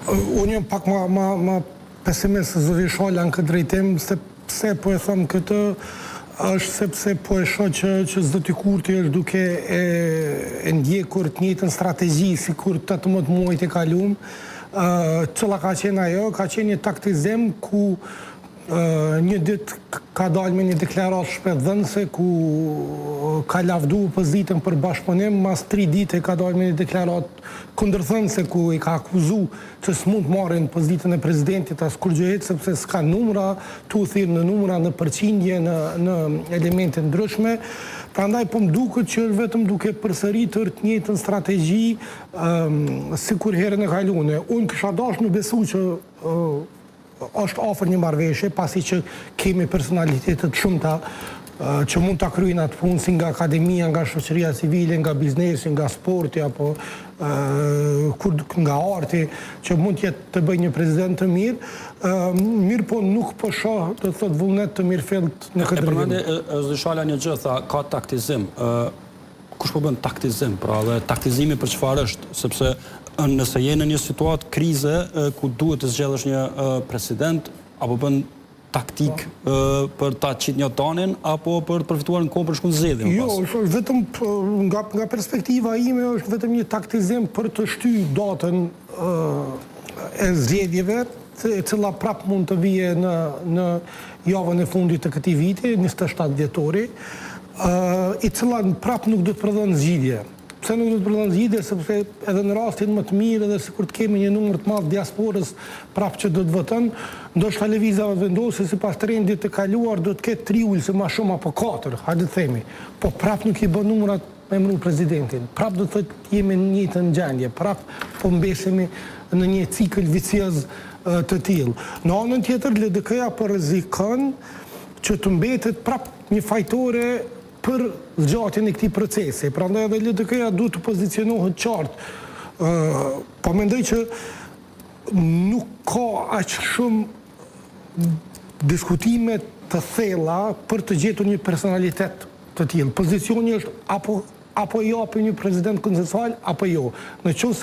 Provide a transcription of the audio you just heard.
Unë jam pak ma pesimist se zoti Shala në këtë drejtim, pse po e them këtë, është sepse po e shoh që zoti Kurti është duke e ndjekur të njëjtën strategji si kur 18 muajt e kaluam. Cilla ka qenë ajo, ka qenë një taktizim ku një ditë ka dalë me një deklaratë shpëtdhënëse ku ka lavdu opozitën për bashkëpunim, mas 3 ditë ka dalë me një deklaratë kundërthënëse ku i ka akuzu që s'mund marrin pozitën e presidentit as kur gjëhet sepse s'ka numra, tu thirr në numra, në përqindje, në elemente ndryshme. Prandaj po më duket që është vetëm duke përsëritur të njëjtën strategji sikur herën e kaluar. Unë kisha dashur në besu që është afër një marrëveshje, pasi që kemi personalitetet shumëta që mund ta kryejnë atë punë si nga akademia, nga shoqëria civile, nga biznesi, nga sporti apo nga arti, që mund të bëjë një president të mirë. Mirë po nuk po shoh, do të thotë, vullnet të mirëfillt në këtë rrugë. Zoti Shala një gjë tha, ka taktizim. Kush po bën taktizim, pra dhe taktizimi për çfarë është, sepse nëse je në një situatë krize ku duhet të zgjedhësh një president, apo bën taktik për ta qitë një tanin, apo për të përfituar në kohë për shku në zgjedhje? Jo, është vetëm nga perspektiva ime është vetëm një taktizim për të shtyr datën e zgjedhjeve, e cila prap mund të vije në javën e fundit të këtij viti, 27 dhjetori, i cila prap nuk do të prodhon zgjidhje. Pse nuk do të prodhon zgjidhje? Sepse edhe në rastin më të mirë, edhe sikur të kemi një numër të madh diasporës prap që do të voton, ndoshta lëvizja vendosë sipas trendit të kaluar do të ketë 3 ose më shumë apo 4, hajde të themi. Po prap nuk i bën numrat me emrin presidentin. Prap do të thotë jemi në një të gjendje, prap po mbesemi në një cikël vicioz të tillë. Në anën tjetër, LDK-ja po rrezikon që të mbetet prap një fajtore për zgjatjen e këtij procesi. Prandaj edhe LDK-ja duhet të pozicionohet qartë. Po mendoj që nuk ka aq shumë diskutime të thella për të gjetur një personalitet të tillë. Pozicioni është apo jo për një president konsensual apo jo. Në qoftë